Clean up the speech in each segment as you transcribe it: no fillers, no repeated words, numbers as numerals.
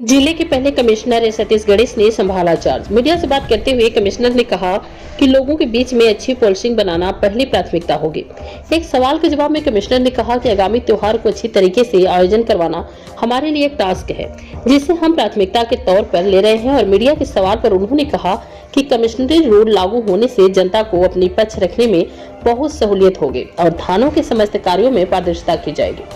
जिले के पहले कमिश्नर सतीश गणेश ने संभाला चार्ज। मीडिया से बात करते हुए कमिश्नर ने कहा कि लोगों के बीच में अच्छी पोलिसिंग बनाना पहली प्राथमिकता होगी। एक सवाल के जवाब में कमिश्नर ने कहा कि आगामी त्योहार को अच्छी तरीके से आयोजन करवाना हमारे लिए एक टास्क है, जिसे हम प्राथमिकता के तौर पर ले रहे हैं। और मीडिया के सवाल पर उन्होंने कहा कि कमिश्नरेट रूल लागू होने से जनता को अपनी पक्ष रखने में बहुत सहूलियत होगी और थानों के समस्त कार्यों में पारदर्शिता की जाएगी।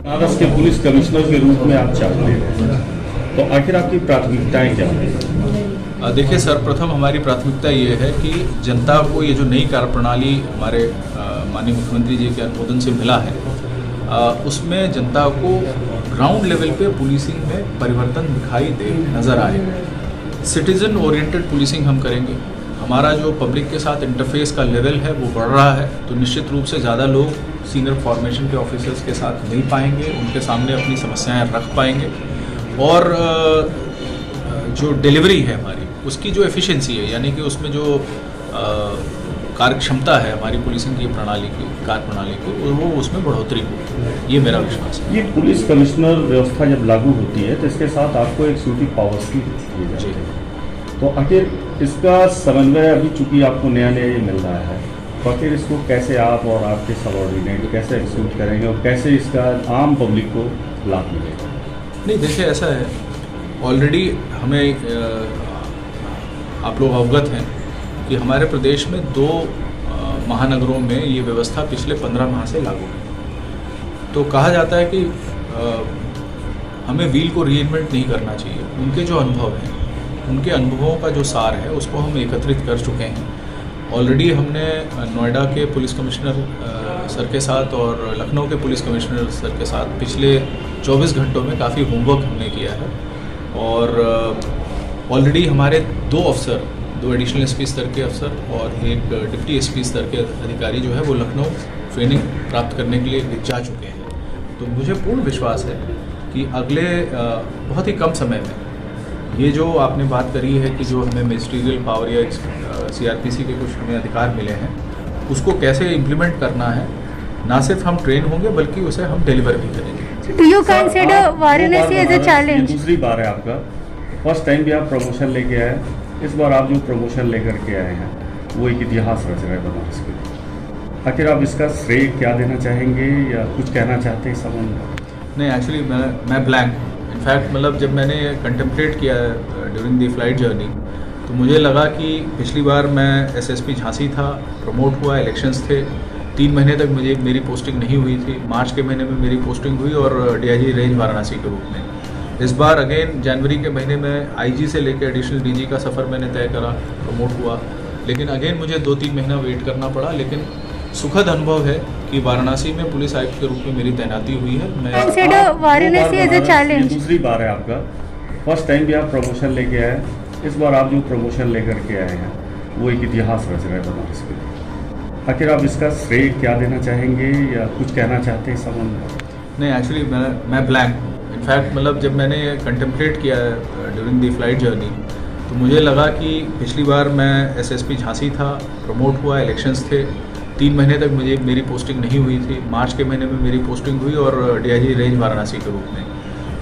बनारस के पुलिस कमिश्नर के रूप में आप चार्ज ले रहे हैं, तो आखिर आपकी प्राथमिकताएं क्या हैं? देखिए, सर्वप्रथम हमारी प्राथमिकता ये है कि जनता को ये जो नई कार्यप्रणाली हमारे माननीय मुख्यमंत्री जी के अनुमोदन से मिला है, उसमें जनता को ग्राउंड लेवल पे पुलिसिंग में परिवर्तन दिखाई दे, नज़र आए। सिटीजन ओरिएंटेड पुलिसिंग हम करेंगे। हमारा जो पब्लिक के साथ इंटरफेस का लेवल है वो बढ़ रहा है, तो निश्चित रूप से ज़्यादा लोग सीनियर फॉर्मेशन के ऑफिसर्स के साथ मिल पाएंगे, उनके सामने अपनी समस्याएं रख पाएंगे और जो डिलीवरी है हमारी, उसकी जो एफिशिएंसी है, यानी कि उसमें जो कार्य क्षमता है हमारी पुलिसिंग की प्रणाली की, कार्य प्रणाली की, वो उसमें बढ़ोतरी हो, ये मेरा विश्वास है। ये पुलिस कमिश्नर व्यवस्था जब लागू होती है तो इसके साथ आपको एक सूटी पावर्स की दी जाती है, तो आखिर इसका समन्वय अभी चूंकि आपको नया ये मिल रहा है, तो आखिर इसको कैसे आप और आपके सबऑर्डिनेट कैसे एक्सिक्यूट करेंगे और कैसे इसका आम पब्लिक को लाभ मिलेगा? नहीं, देखिए, ऐसा है, ऑलरेडी हमें आप लोग अवगत हैं कि हमारे प्रदेश में 2 महानगरों में ये व्यवस्था पिछले 15 माह से लागू है। तो कहा जाता है कि हमें व्हील को रीइन्वेंट नहीं करना चाहिए। उनके जो अनुभव हैं, उनके अनुभवों का जो सार है, उसको हम एकत्रित कर चुके हैं। ऑलरेडी हमने नोएडा के पुलिस कमिश्नर सर के साथ और लखनऊ के पुलिस कमिश्नर सर के साथ पिछले 24 घंटों में काफ़ी होमवर्क हमने किया है और ऑलरेडी हमारे 2 अफसर, 2 एडिशनल एसपी स्तर के अफसर और एक डिप्टी एसपी स्तर के अधिकारी जो है वो लखनऊ ट्रेनिंग प्राप्त करने के लिए जा चुके हैं। तो मुझे पूर्ण विश्वास है कि अगले बहुत ही कम समय में ये जो आपने बात करी है कि जो हमें मिनिस्ट्रियल पावर या सीआरपीसी के कुछ हमें अधिकार मिले हैं, उसको कैसे इम्प्लीमेंट करना है, ना सिर्फ हम ट्रेन होंगे बल्कि उसे हम डिलीवर भी करेंगे। Do you consider Varanasi as a challenge? दूसरी बार है आपका, फर्स्ट टाइम भी आप प्रमोशन लेके आए, इस बार आप जो प्रमोशन लेकर के आए हैं वो एक इतिहास रच रहे हैं बनारस के लिए। आखिर आप इसका श्रेय क्या देना चाहेंगे या कुछ कहना चाहते हैं इस संबंध में? नहीं, एक्चुअली मैं ब्लैंक। इनफैक्ट मतलब जब मैंने कंटेम्पलेट किया ड्यूरिंग द फ्लाइट जर्नी, तो मुझे लगा कि पिछली बार मैं एसएसपी झांसी था, प्रमोट हुआ, इलेक्शंस थे, 3 महीने तक मेरी पोस्टिंग नहीं हुई थी। मार्च के महीने में मेरी पोस्टिंग हुई और डीआईजी रेंज वाराणसी के रूप में। इस बार अगेन जनवरी के महीने में आईजी से लेकर एडिशनल डीजी का सफ़र मैंने तय करा, प्रमोट हुआ, लेकिन अगेन मुझे 2-3 महीना वेट करना पड़ा। लेकिन सुखद अनुभव है कि वाराणसी में पुलिस आयुक्त के रूप में मेरी तैनाती हुई है। मैं वाराणसी एज अ चैलेंज। दूसरी बार है आपका, फर्स्ट टाइम भी आप प्रमोशन लेके आए, इस बार आप जो प्रमोशन लेकर के आए हैं वो एक इतिहास रच रहे हैं बनारस के लिए। आखिर आप इसका श्रेय क्या देना चाहेंगे या कुछ कहना चाहते हैं इस संबंध में? नहीं, एक्चुअली मैं ब्लैंक। इनफैक्ट मतलब जब मैंने कंटेम्पलेट किया ड्यूरिंग द फ्लाइट जर्नी, तो मुझे लगा कि पिछली बार मैं एसएसपी झांसी था, प्रमोट हुआ, इलेक्शंस थे, 3 महीने तक मेरी पोस्टिंग नहीं हुई थी। मार्च के महीने में मेरी पोस्टिंग हुई और डीआईजी रेंज वाराणसी के रूप में।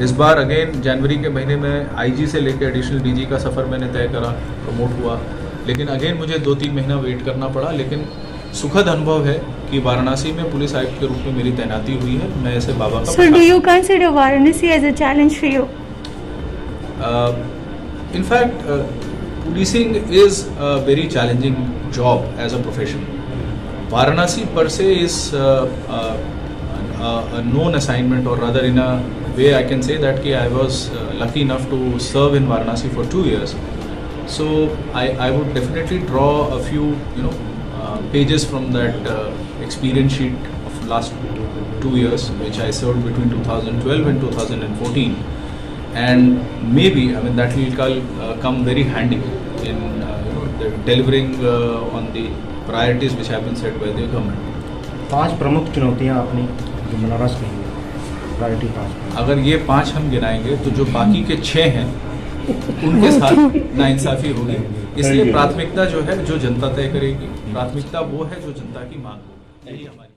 इस बार अगेन जनवरी के महीने में आईजी से लेकर एडिशनल डीजी का सफ़र मैंने तय करा, प्रमोट हुआ, लेकिन अगेन मुझे 2-3 महीना वेट करना पड़ा। लेकिन सुखद अनुभव है कि वाराणसी में पुलिस आयुक्त के रूप में मेरी तैनाती हुई है। मैं ऐसे बाबा का So do you consider Varanasi as a challenge for you? In fact, policing is a very challenging job as a profession. Varanasi per se is a known assignment, or rather in a way I can say that I was lucky enough to serve in Varanasi for 2 years. So I would definitely draw a few pages from that experience sheet of last 2 years, which I served between 2012 and 2014, and maybe that will come very handy in delivering on the priorities which have been set by the government. 5 प्रमुख चुनौतियां आपने जो बनारस में priority 5, अगर ये 5 हम गिनाएंगे तो जो बाकी के 6 हैं उनके साथ नाइंसाफी होगी। इसलिए प्राथमिकता जो है जो जनता तय करेगी, प्राथमिकता वो है जो जनता की मांग हो, यही हमारी